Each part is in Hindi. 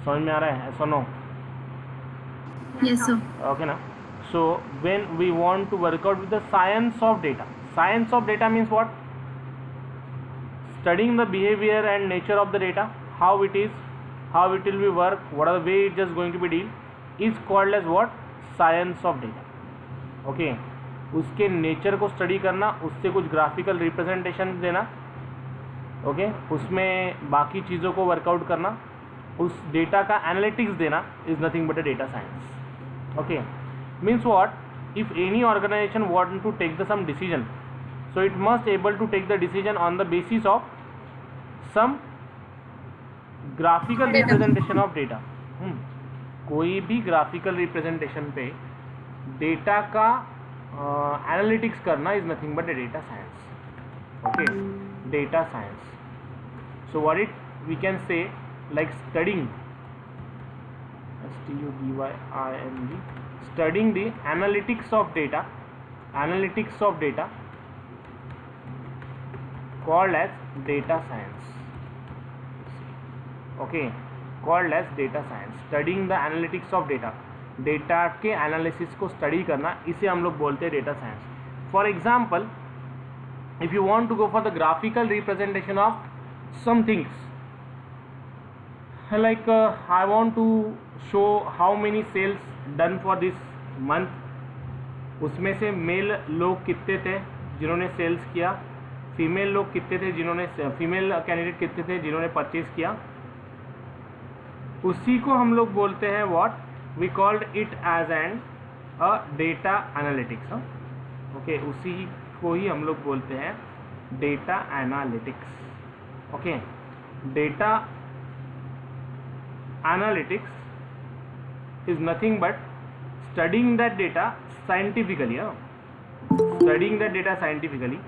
समझ में आ रहा है? ऐसा नो? Yes, sir. Okay ना. So when we want to work out with the science of data means what? Studying the behavior and nature of the data, how it is, how it will be work, what are the way it just going to be deal, is called as what? Science of data. Okay, उसके नेचर को स्टडी करना, उससे कुछ ग्राफिकल रिप्रेजेंटेशन देना, ओके, उसमें बाकी चीज़ों को वर्कआउट करना, उस डेटा का एनालिटिक्स देना is nothing but a data science. Okay, means what? If any organization want to take the some decision, so it must able to take the decision on the basis of some graphical representation of data. कोई भी ग्राफिकल रिप्रेजेंटेशन पे डेटा का एनालिटिक्स करना is nothing but a data science. Okay, data science. So what it we can say, like studying, studying, studying the analytics of data called as data science. Okay, called as data science. Studying the analytics of data, data के एनालिसिस को स्टडी करना, इसे हम लोग बोलते हैं data science. For example, if you want to go for the graphical representation of some things, like I want to show how many sales done for this month, उसमें से मेल लोग कितने थे जिन्होंने सेल्स किया, फीमेल लोग कितने थे जिन्होंने, फीमेल कैंडिडेट कितने थे जिन्होंने परचेज किया, उसी को हम लोग बोलते हैं what? We called it as an a data analytics. Okay, उसी को ही हम लोग बोलते हैं data analytics. Okay, data analytics is nothing but studying that data scientifically. Studying that data scientifically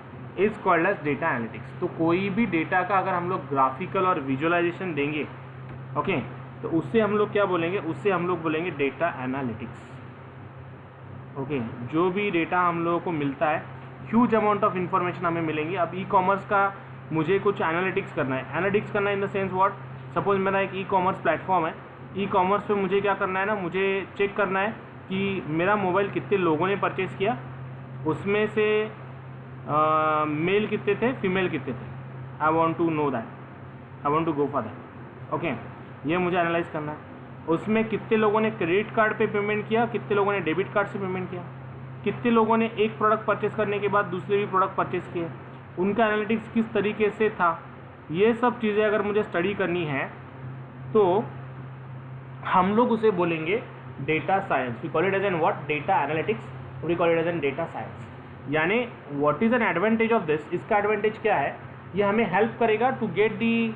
is called as data analytics. तो कोई भी डेटा का अगर हम लोग ग्राफिकल और विजुअलाइजेशन देंगे, ओके, तो उससे हम लोग क्या बोलेंगे? उससे हम लोग बोलेंगे डेटा एनालिटिक्स. ओके, जो भी डेटा हम लोगों को मिलता है, ह्यूज अमाउंट ऑफ इंफॉर्मेशन हमें मिलेंगी. अब ई कॉमर्स का मुझे कुछ एनालिटिक्स करना है. एनालिटिक्स करना इन द सेंस व्हाट? सपोज मेरा एक ई कॉमर्स प्लेटफॉर्म है, ई कॉमर्स पे मुझे क्या करना है ना, मुझे चेक करना है कि मेरा मोबाइल कितने लोगों ने परचेज़ किया, उसमें से मेल कितने थे, फीमेल कितने थे. I want to know that, I want to go for that. Okay, ये मुझे एनालाइज करना है. उसमें कितने लोगों ने क्रेडिट कार्ड पे पेमेंट किया, कितने लोगों ने डेबिट कार्ड से पेमेंट किया, कितने लोगों ने एक प्रोडक्ट परचेस करने के बाद दूसरे भी प्रोडक्ट परचेस किए, उनका एनालिटिक्स किस तरीके से था. ये सब चीज़ें अगर मुझे स्टडी करनी है तो हम लोग उसे बोलेंगे data science. We call it as an what? Data analytics. We call it as an data science. यानी what is an advantage of this? इसका एडवांटेज क्या है? ये हमें हेल्प करेगा to get the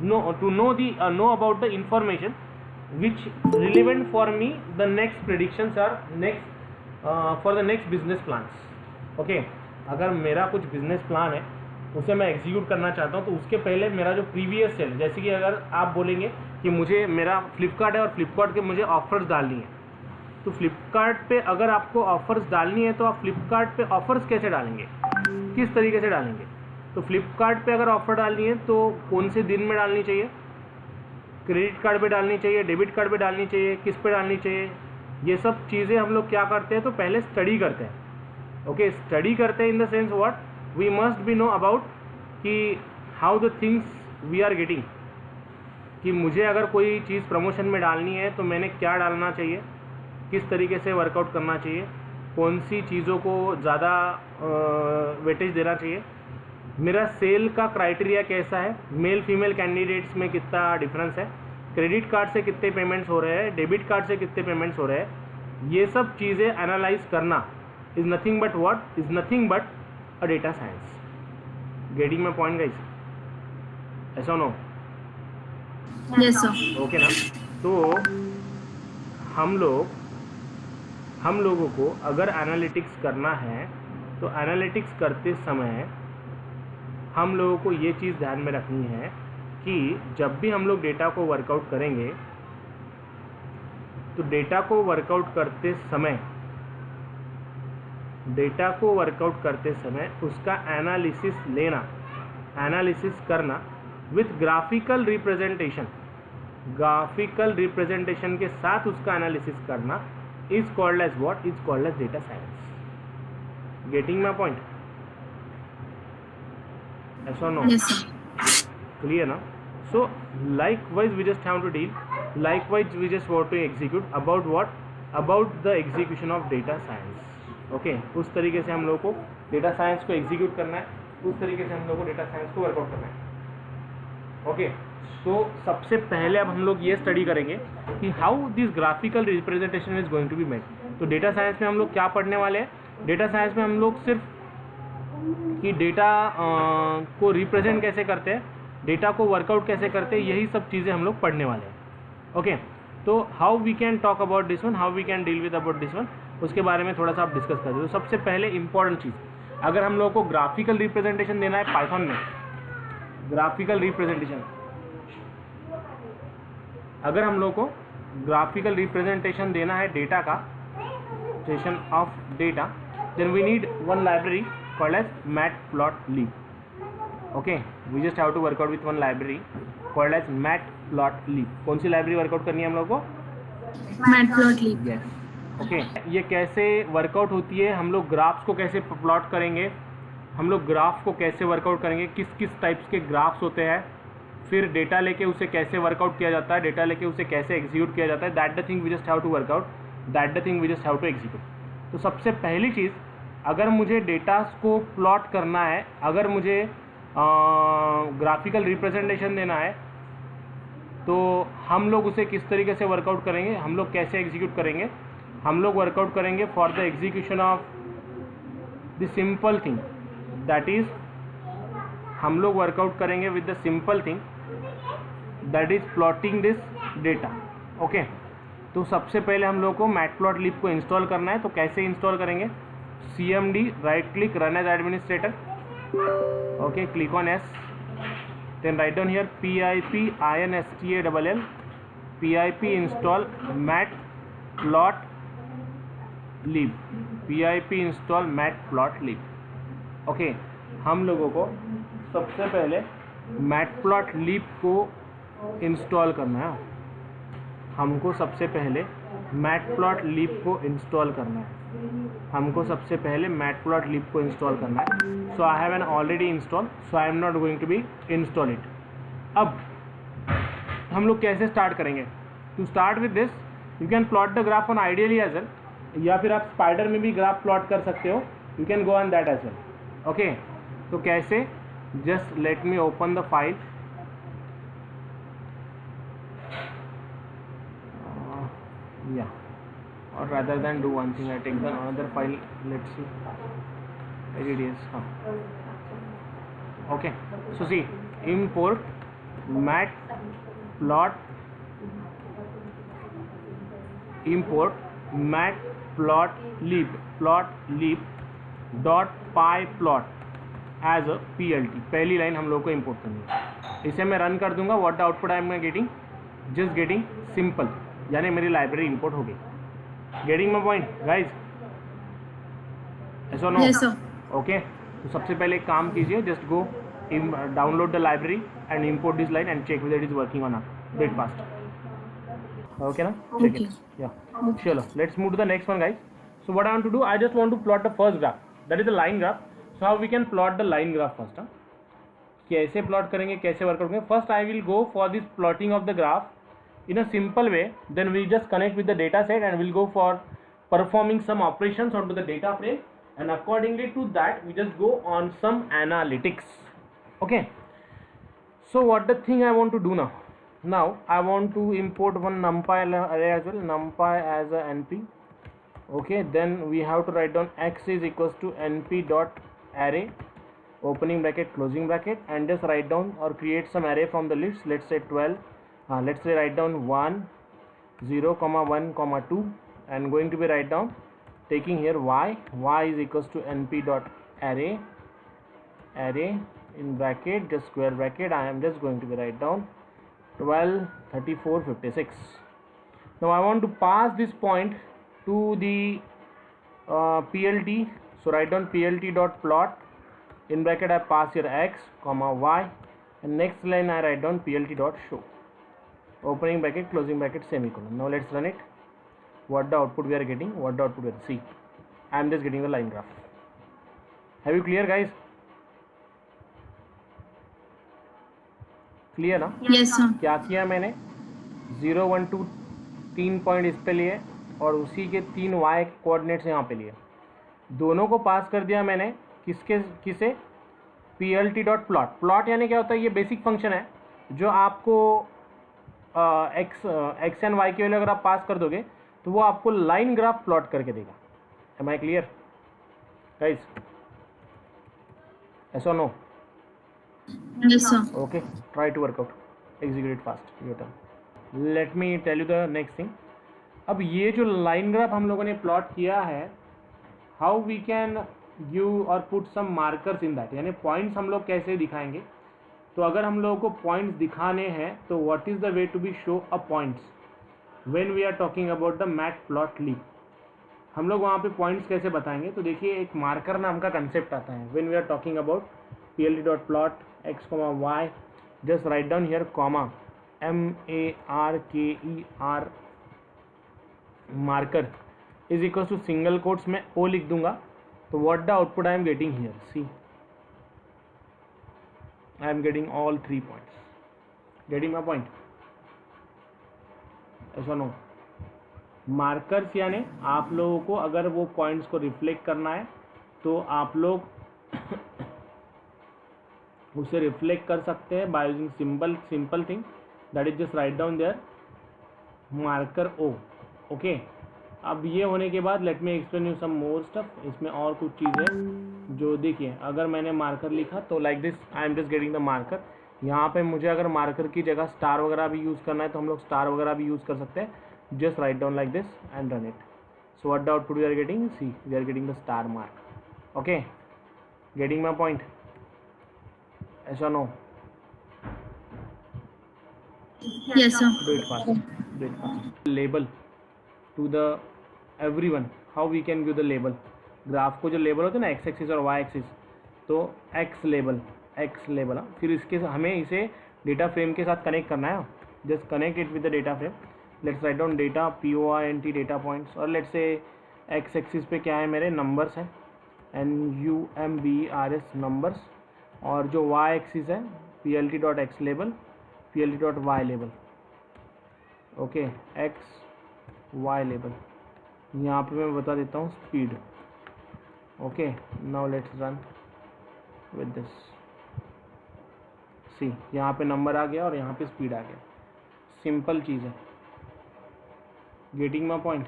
know about the information which relevant for me the next predictions और next for the next business plans. Okay, अगर मेरा कुछ बिजनेस प्लान है उसे मैं एग्जीक्यूट करना चाहता हूँ, तो उसके पहले मेरा जो प्रीवियस सेल, जैसे कि अगर आप बोलेंगे कि मुझे, मेरा फ्लिपकार्ट है और फ्लिपकार्ट के मुझे ऑफर्स डालनी है, तो फ्लिपकार्ट पे अगर आपको ऑफर्स डालनी है तो आप फ्लिपकार्ट पे ऑफर्स कैसे डालेंगे, किस तरीके से डालेंगे? तो फ्लिपकार्ट पे अगर ऑफर डालनी है तो कौन से दिन में डालनी चाहिए? क्रेडिट कार्ड पे डालनी चाहिए, डेबिट कार्ड पे डालनी चाहिए, किस पे डालनी चाहिए? ये सब चीज़ें हम लोग क्या करते हैं? तो पहले स्टडी करते हैं. ओके, स्टडी करते हैं in the sense what? We must be know about कि how the things we are getting, कि मुझे अगर कोई चीज़ प्रमोशन में डालनी है तो मैंने क्या डालना चाहिए, किस तरीके से वर्कआउट करना चाहिए, कौन सी चीज़ों को ज़्यादा वेटेज देना चाहिए, मेरा सेल का क्राइटेरिया कैसा है, मेल फीमेल कैंडिडेट्स में कितना डिफरेंस है, क्रेडिट कार्ड से कितने पेमेंट्स हो रहे हैं, डेबिट कार्ड से कितने पेमेंट्स हो रहे हैं. ये सब चीज़ें एनालाइज करना is nothing but what? Is nothing but a data science. Getting my point guys? ऐसा नो? Yes, sir. ओके ना. तो हम लोगों को अगर एनालिटिक्स करना है तो एनालिटिक्स करते समय हम लोगों को ये चीज़ ध्यान में रखनी है कि जब भी हम लोग डेटा को वर्कआउट करेंगे तो डेटा को वर्कआउट करते समय उसका एनालिसिस करना with graphical representation. Graphical representation के साथ उसका एनालिसिस करना is called as what? Is called as data science. Getting my point? yes or no? Yes, sir. Clear now? So likewise we just have to deal, likewise we just want to execute about what? About the execution of data science. Okay, उस तरीके से हम लोग को डेटा साइंस को एग्जीक्यूट करना है, उस तरीके से हम लोग को डेटा साइंस को वर्कआउट करना है। ओके, तो सबसे पहले अब हम लोग ये स्टडी करेंगे कि how this graphical representation is going to be made. तो डेटा साइंस में हम लोग क्या पढ़ने वाले हैं? डेटा साइंस में हम लोग सिर्फ कि डेटा को रिप्रेजेंट कैसे करते हैं, डेटा को वर्कआउट कैसे करते हैं, यही सब चीज़ें हम लोग पढ़ने वाले हैं। ओके, तो how we can talk about this one, how we can deal with about this one, उसके बारे में थोड़ा सा आप डिस्कस कर दो। तो सबसे पहले इंपॉर्टेंट चीज़, अगर हम लोग को ग्राफिकल रिप्रेजेंटेशन देना है पाइथन में, ग्राफिकल रिप्रेजेंटेशन, अगर हम लोग को ग्राफिकल रिप्रेजेंटेशन देना है डेटा का, session of data, then we need one library called as matplotlib. Okay, we just have to work out with one library called as matplotlib. कौन सी लाइब्रेरी वर्कआउट करनी है हम लोग को? Matplotlib. Yes. ओके, ये कैसे वर्कआउट होती है, हम लोग ग्राफ्स को कैसे प्लॉट करेंगे, हम लोग ग्राफ को कैसे वर्कआउट करेंगे, किस किस टाइप्स के ग्राफ्स होते हैं, फिर डेटा लेके उसे कैसे वर्कआउट किया जाता है, डेटा लेके उसे कैसे एग्जीक्यूट किया जाता है, that the thing we just have to work out, that the thing we just have to execute. तो सबसे पहली चीज़, अगर मुझे डेटास को प्लॉट करना है, अगर मुझे ग्राफिकल रिप्रेजेंटेशन देना है, तो हम लोग उसे किस तरीके से वर्कआउट करेंगे, हम लोग कैसे एग्जीक्यूट करेंगे? हम लोग वर्कआउट करेंगे for the execution of the simple thing, that is हम लोग वर्कआउट करेंगे with the simple thing that is plotting this data. Okay, तो सबसे पहले हम लोग को मैटप्लॉटलिब को इंस्टॉल करना है। तो कैसे इंस्टॉल करेंगे? CMD, right click, run as administrator. Okay, click on S, then write down here pip install pip install matplotlib, pip install matplotlib. Okay, हम लोगों को सबसे पहले मैटप्लॉटलिब को इंस्टॉल करना है, हमको सबसे पहले मैटप्लॉटलिब को इंस्टॉल करना है, हमको सबसे पहले मैटप्लॉटलिब को इंस्टॉल करना है। So I have an already install, so I am not going to be install it. अब हम लोग कैसे स्टार्ट करेंगे? To start with this, you can plot the graph on ideally as well, या फिर आप स्पाइडर में भी ग्राफ प्लॉट कर सकते हो, you can go on that as well. Okay, तो कैसे? Just let me open the file, या or rather than do one thing, I take the another file, let's see where it is. Okay, so see, import matplotlib dot pyplot as a plt, पहली लाइन हम लोग को इंपोर्ट करनी है। इसे मैं रन कर दूंगा, what the output I am getting? Just getting simple, यानी मेरी लाइब्रेरी इंपोर्ट हो गई। Getting my point guys? ऐसा नो? Yes, sir. ओके, तो सबसे पहले एक काम कीजिए, just go download the library and import this line and check whether it is working on bit fast. Okay ना? चेक इट, या चलो let's move to the next one guys. So what I want to do, I just want to plot the first graph, that is the line graph. So how we can plot the line graph first? कैसे प्लॉट करेंगे, कैसे वर्क करेंगे? First I will go for this plotting of the graph in a simple way, then we just connect with the data set and we'll go for performing some operations onto the data frame, and accordingly to that we just go on some analytics. Okay, so what the thing I want to do now I want to import one numpy array as well, numpy as a np. Okay, then we have to write down x is equals to np dot array, opening bracket closing bracket, and just write down or create some array from the list, let's say 12. Let's say write down 1 0 1 2, and going to be write down taking here y is equals to np dot array in bracket, just square bracket, I am just going to be write down 12 34 56. Now I want to pass this point to the plt, so write down plt dot plot, in bracket I pass here x comma y, and next line I write down plt dot show. opening bracket, closing bracket, semicolon. Now let's run it. What the output we are getting? What the output we are, see, I am just getting the line graph. Have you clear guys? Clear ना? Yes, sir. क्या किया मैंने? 0 1 2 3 पॉइंट इस पे लिए और उसी के 3 y कोऑर्डिनेट्स यहाँ पे लिए, दोनों को पास कर दिया मैंने किसे? PLT dot plot. प्लॉट यानी क्या होता है? ये बेसिक फंक्शन है जो आपको एक्स एंड वाई के वैल्यू अगर आप पास कर दोगे तो वो आपको लाइन ग्राफ प्लॉट करके देगा. Am I clear guys? Yes और no? Yes, sir. Okay, try to work out, execute it fast, your turn. Let me tell you the next thing. अब ये जो लाइन ग्राफ हम लोगों ने प्लॉट किया है, हाउ वी कैन गिव और put some markers in that, यानी पॉइंट्स हम लोग कैसे दिखाएंगे. तो अगर हम लोगों को पॉइंट्स दिखाने हैं तो what is the way to be show a points when we are talking about the matplotlib. हम लोग वहाँ पे पॉइंट्स कैसे बताएंगे? तो देखिए एक मार्कर नाम का कंसेप्ट आता है when we are talking about PLT dot plot x, y. just write down here comma marker marker is equals to single quotes में o लिख दूंगा. तो what the output I am getting here, see, I am getting all 3 points. getting my point? ऐसा नो. मार्कर्स यानी आप लोगों को अगर वो पॉइंट्स को रिफ्लेक्ट करना है तो आप लोग उसे रिफ्लेक्ट कर सकते हैं by using simple thing that is just write down there marker o. Okay, अब ये होने के बाद let me explain you some more stuff. इसमें और कुछ चीज़ें जो देखिए, अगर मैंने मार्कर लिखा तो like this I am just getting the marker. यहाँ पे मुझे अगर मार्कर की जगह स्टार वगैरह भी यूज़ करना है तो हम लोग स्टार वगैरह भी यूज़ कर सकते हैं. Just write down like this and run it. So what the output we are getting? See, we are getting the star mark. Okay, getting my point? ऐसा no? Yes, sir. Do it fast. Do it fast. Label to the everyone. How we can give the label? Graph को जो लेबल होते हैं ना, एक्स एक्सिस और वाई एक्सिस, तो एक्स लेबल फिर इसके हमें इसे डेटा फ्रेम के साथ कनेक्ट करना है. Just connect it with the data frame. Let's write down data POINT data points, और लेट्स से एक्स एक्सिस पे क्या है मेरे नंबर्स हैं, NUMBERS नंबर्स, और जो y एक्सिस है PLT dot X label, PLT dot Y label. Okay, X Y label. यहाँ पे मैं बता देता हूँ speed. Okay, now let's run with this. See, यहाँ पे नंबर आ गया और यहाँ पे स्पीड आ गया. सिंपल चीज़ है. Getting my point?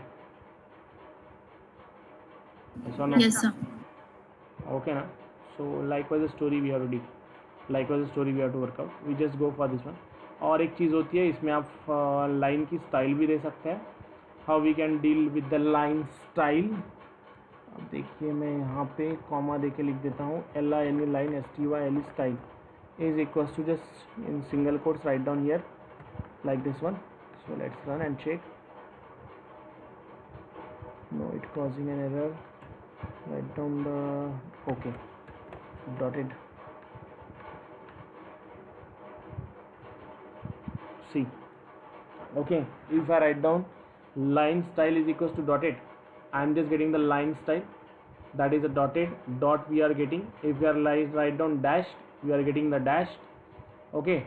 Yes, sir. Okay ना? So likewise the story we have to do, likewise the story we have to work out. We just go for this one. और एक चीज़ होती है इसमें, आप लाइन की स्टाइल भी दे सकते हैं. How we can deal with the line style. अब देखिए मैं यहाँ पे कॉमा दे के लिख देता हूँ LINE line STYLE style is equals to just in single quotes write down here like this one. So let's run and check. No, it causing an error. Write down the okay dotted. See, okay, if I write down line style is equals to dotted, I am just getting the line style, that is a dotted dot we are getting. If we are write down dashed, we are getting the dashed. Okay,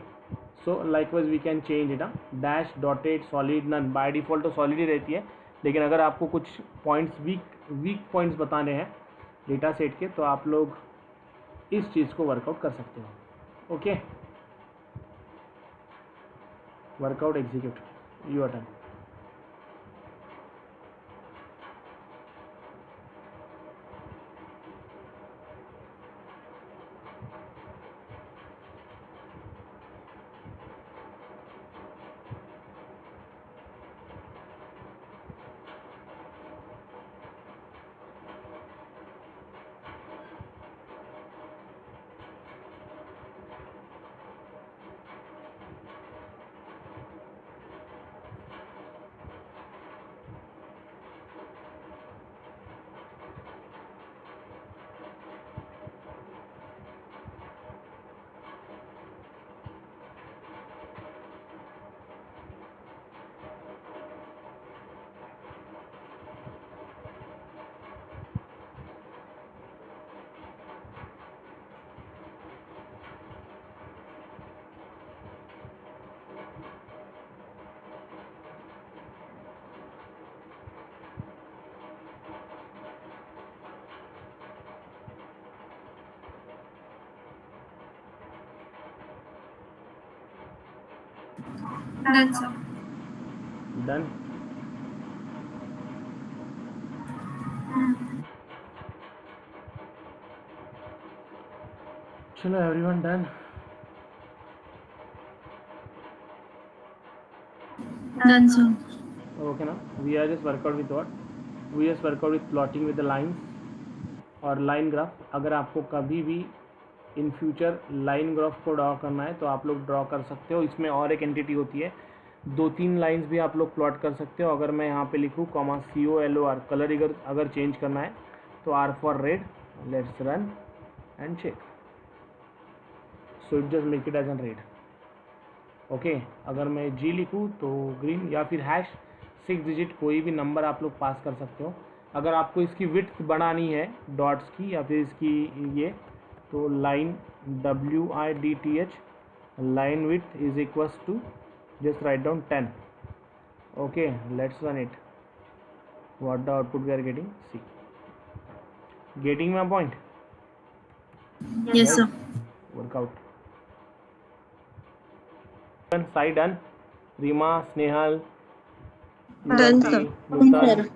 so likewise we can change it. Dash, dotted, solid, none. by default तो solid ही रहती है, लेकिन अगर आपको कुछ पॉइंट्स वीक पॉइंट्स बताने हैं डेटा सेट के तो आप लोग इस चीज़ को वर्कआउट कर सकते हो. Okay, workout execute your turn. Done, sir. Done. चलो everyone done. Done, sir. Okay ना. We are just workout with what, we just workout with plotting with the lines और लाइन ग्राफ. अगर आपको कभी भी इन फ्यूचर लाइन ग्राफ को ड्रॉ करना है तो आप लोग ड्रॉ कर सकते हो. इसमें और एक एंटिटी होती है, 2-3 लाइंस भी आप लोग प्लॉट कर सकते हो. अगर मैं यहाँ पे लिखूँ COLOR, कलर अगर चेंज करना है तो R for red. Let's run and check. So it just make it as an red. Okay. अगर मैं G लिखूँ तो ग्रीन, या फिर हैश 6 डिजिट कोई भी नंबर आप लोग पास कर सकते हो. अगर आपको इसकी विड्थ बढ़ानी है डॉट्स की या फिर इसकी ये, तो line WIDTH line width is equals to, just write down 10. Okay, let's run it. What the output we are getting? See, getting my point? Yes, sir. Workout. Side done. Rima, Snehal, Done, sir. Nutan.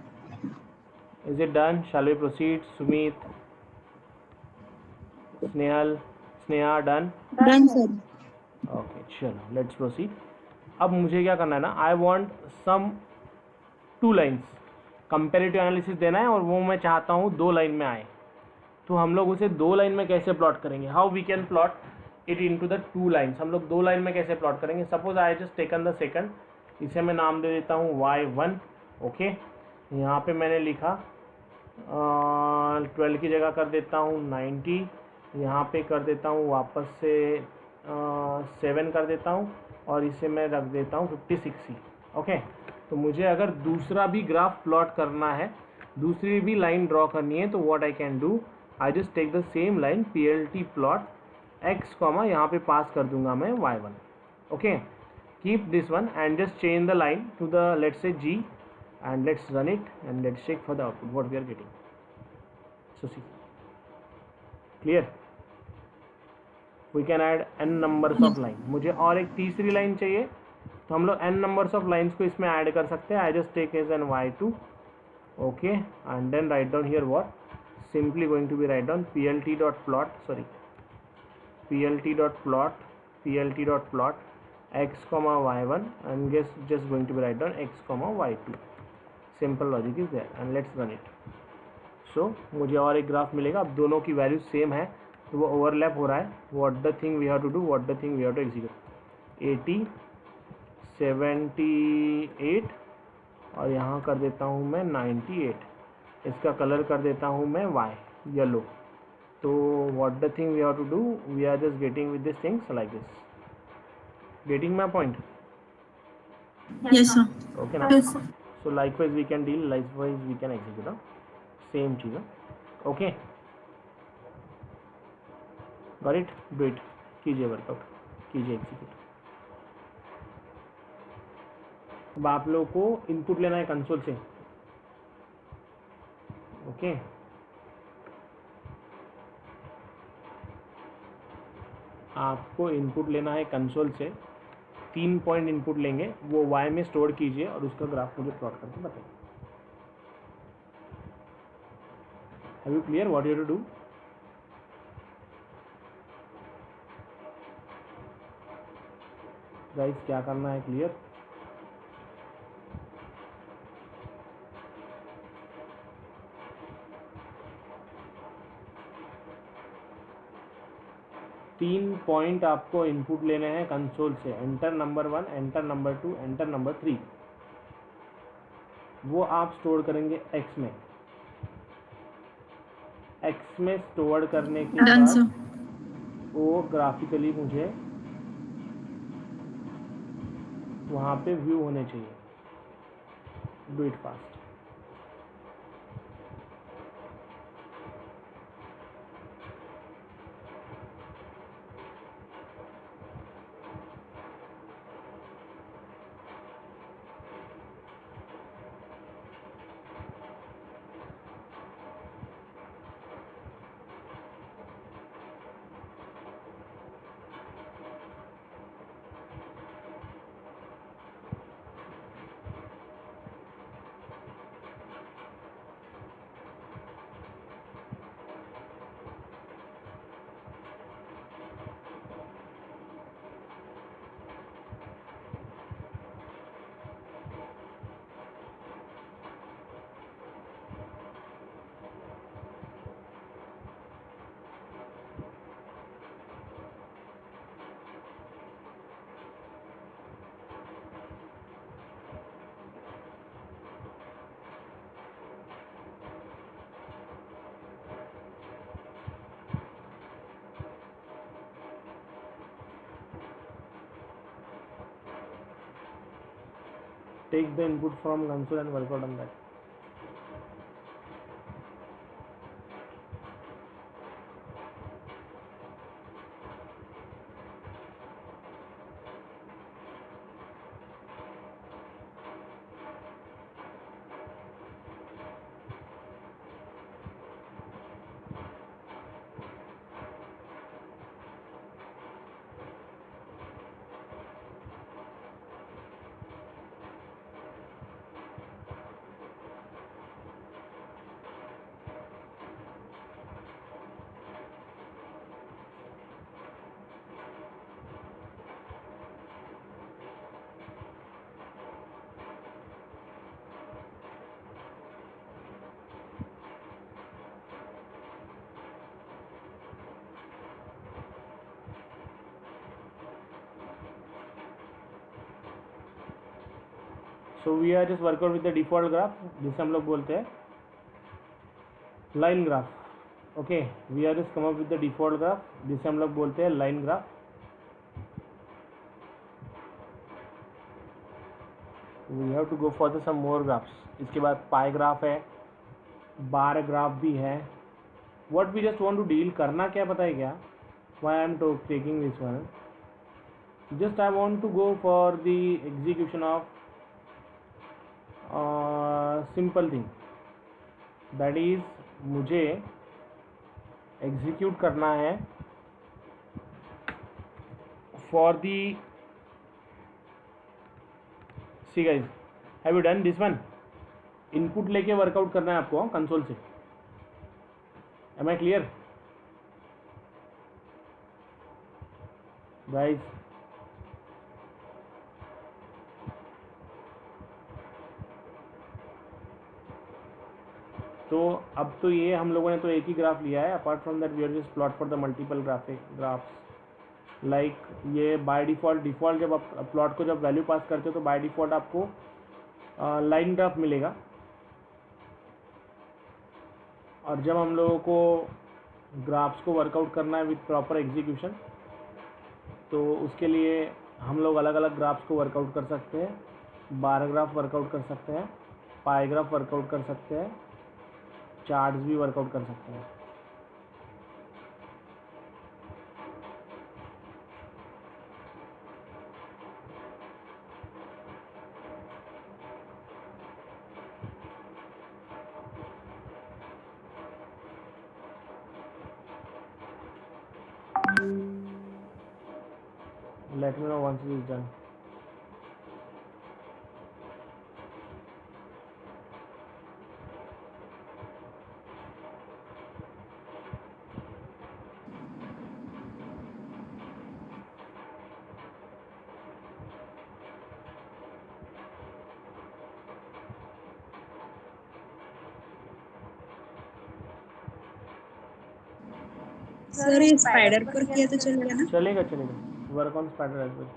Is it done? Shall we proceed? Sumit, Snehal, Sneha, done? Done, sir. Okay चलो लेट्स प्रोसीड. अब मुझे क्या करना है ना, I want some 2 lines comparative analysis देना है और वो मैं चाहता हूँ 2 लाइन में आए. तो हम लोग उसे 2 लाइन में कैसे प्लॉट करेंगे? How we can plot it into the 2 lines. हम लोग 2 लाइन में कैसे प्लॉट करेंगे? Suppose I just taken the second, इसे मैं नाम दे देता हूँ y1. ओके. यहाँ पे मैंने लिखा 12 की जगह कर देता हूँ 90. यहाँ पे कर देता हूँ वापस से 7 कर देता हूँ और इसे मैं रख देता हूँ 56. ओके. तो मुझे अगर दूसरा भी ग्राफ प्लॉट करना है, दूसरी भी लाइन ड्रॉ करनी है, तो what I can do, I just take the same line PLT plot x comma, यहाँ पे पास कर दूंगा मैं y1. Okay. Keep this one and just change the line to the let's say G and let's run it and let's check for the output what we are getting. So see, clear? We can add n numbers of line. मुझे और एक तीसरी लाइन चाहिए, तो हम लोग n numbers of lines को इसमें ऐड कर सकते हैं. I just take as an y2. okay, and then write down here what, simply going to be write down PLT dot plot, sorry, PLT dot plot x comma y1 and just going to be write down x comma y2. Simple logic is there and let's run it. So मुझे और एक ग्राफ मिलेगा. अब दोनों की वैल्यू सेम है तो वो ओवरलैप हो रहा है. What the thing we have to do, what the thing we have to execute. 80, 78 और यहाँ कर देता हूँ मैं 98. इसका कलर कर देता हूँ मैं येलो. तो what the thing we have to do, we are just getting with this things like this. Getting my point? Yes, sir. Okay ना. Yes, sir. So likewise we can deal, likewise we can execute same cheese. Okay. Got it. Do it. कीजिए वर्कआउट, कीजिए एग्जीक्यूट. अब आप लोगों को इनपुट लेना है कंसोल से. ओके. आपको इनपुट लेना है कंसोल से. 3 पॉइंट इनपुट लेंगे, वो y में स्टोर कीजिए और उसका ग्राफ मुझे प्लॉट करके बताइए. Have you clear what you to do? Guys क्या करना है क्लियर? तीन पॉइंट आपको इनपुट लेने हैं कंसोल से. Enter number 1, enter number 2, enter number 3. वो आप स्टोर करेंगे x में. x में स्टोर करने के Done, बाद sir. वो ग्राफिकली मुझे वहाँ पे व्यू होने चाहिए. Do it fast. take the input from console and work out on that. So we are just work out with the default graph, जिसे हम लोग बोलते हैं line graph. Okay, we are just come up with the default graph, जिसे हम लोग बोलते हैं line graph. We have to go for the some more graphs. इसके बाद पाई ग्राफ है, बार ग्राफ भी है. What we just want to deal करना क्या पता है क्या, why I am taking this one, just I want to go for the execution of simple thing, that is मुझे एग्जीक्यूट करना है for the, see guys, have you done this one. Input लेके वर्कआउट करना है आपको कंसोल से. Am I clear guys? तो अब तो ये हम लोगों ने तो एक ही ग्राफ लिया है. Apart from that we are just plot for the multiple graphs. Like ये बाय डिफ़ॉल्ट जब आप प्लॉट को जब वैल्यू पास करते हो तो बाय डिफ़ॉल्ट आपको लाइन ग्राफ मिलेगा. और जब हम लोगों को ग्राफ्स को वर्कआउट करना है विथ प्रॉपर एग्जीक्यूशन, तो उसके लिए हम लोग अलग अलग ग्राफ्स को वर्कआउट कर सकते हैं. बार ग्राफ वर्कआउट कर सकते हैं, पाई ग्राफ वर्कआउट कर सकते हैं, चार्ट्स भी वर्कआउट कर सकते हैं. Let me know once it is done. Sir ये स्पाइडर पर किया तो चलेगा ना? चलेगा चलेगा. Work on spider as well.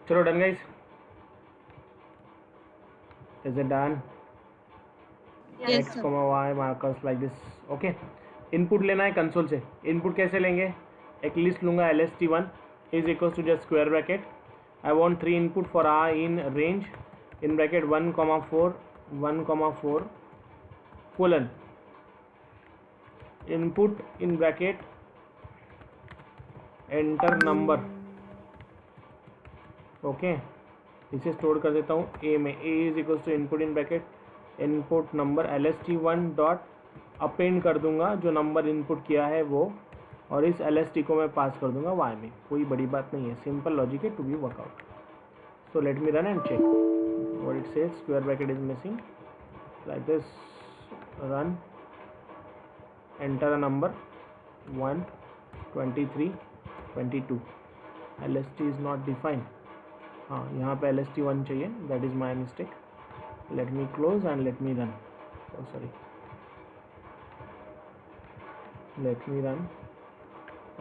चलो done guys, is it done? Yes, x, sir. y markers like this. Okay, input लेना है कंसोल से. इनपुट कैसे लेंगे? एक लिस्ट लूँगा lst1 is equals to just square bracket. I want 3 input for r in range in bracket 1,4 colon input in bracket enter number. Okay, इसे स्टोर कर देता हूँ ए में. A is equals to input in bracket input number lst1 dot append कर दूंगा जो नंबर इनपुट किया है वो, और इस lst को मैं पास कर दूंगा y में. कोई बड़ी बात नहीं है, सिंपल लॉजिक है to be workout. So let me run and check what it says. Square bracket is missing like this. Run, enter a number 1, 23, 22. lst is not defined. हाँ, यहाँ पे lst1 चाहिए, that is my mistake. let me close and let me run. Oh sorry, let me run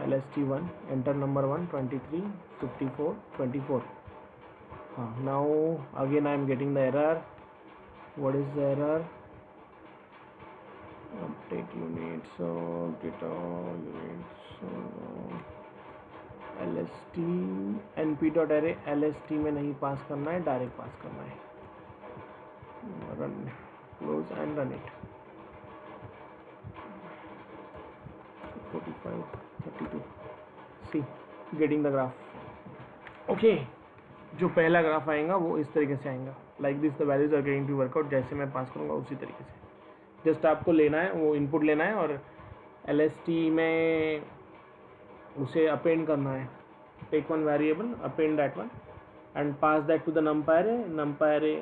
lst1 enter number 1, 23, 54, 24. Now again I am getting the error. What is the error? Update units, data units, lst np.array. lst में नहीं पास करना है, डायरेक्ट पास करना है. Run, close and run it. 45, 32. See, getting the graph. Okay, जो पहला ग्राफ आएगा वो इस तरीके से आएगा. Like this the values are getting to workout. जैसे मैं पास करूँगा उसी तरीके से. जस्ट आपको लेना है, वो इनपुट लेना है और lst में उसे अपेंड करना है. Take one variable, append that one and pass that to the numpy array. numpy array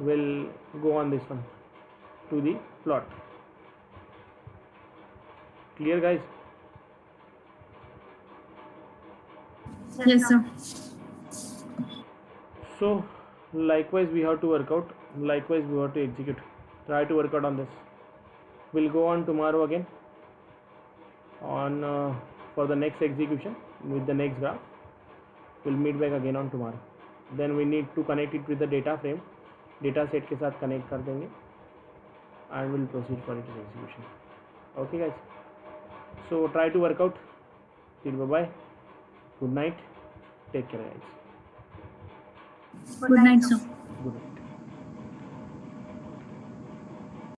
will go on this one to the plot. Clear guys? Yes, sir. So likewise we have to work out, likewise we have to execute. Try to work out on this. We'll go on tomorrow again on for the next execution with the next graph. We'll meet back again on tomorrow. Then we need to connect it with the data frame. Data set के साथ कनेक्ट कर देंगे and will proceed for its execution. Okay guys, so try to workout. Till bye, good night, take care guys. Good night, sir. Good night.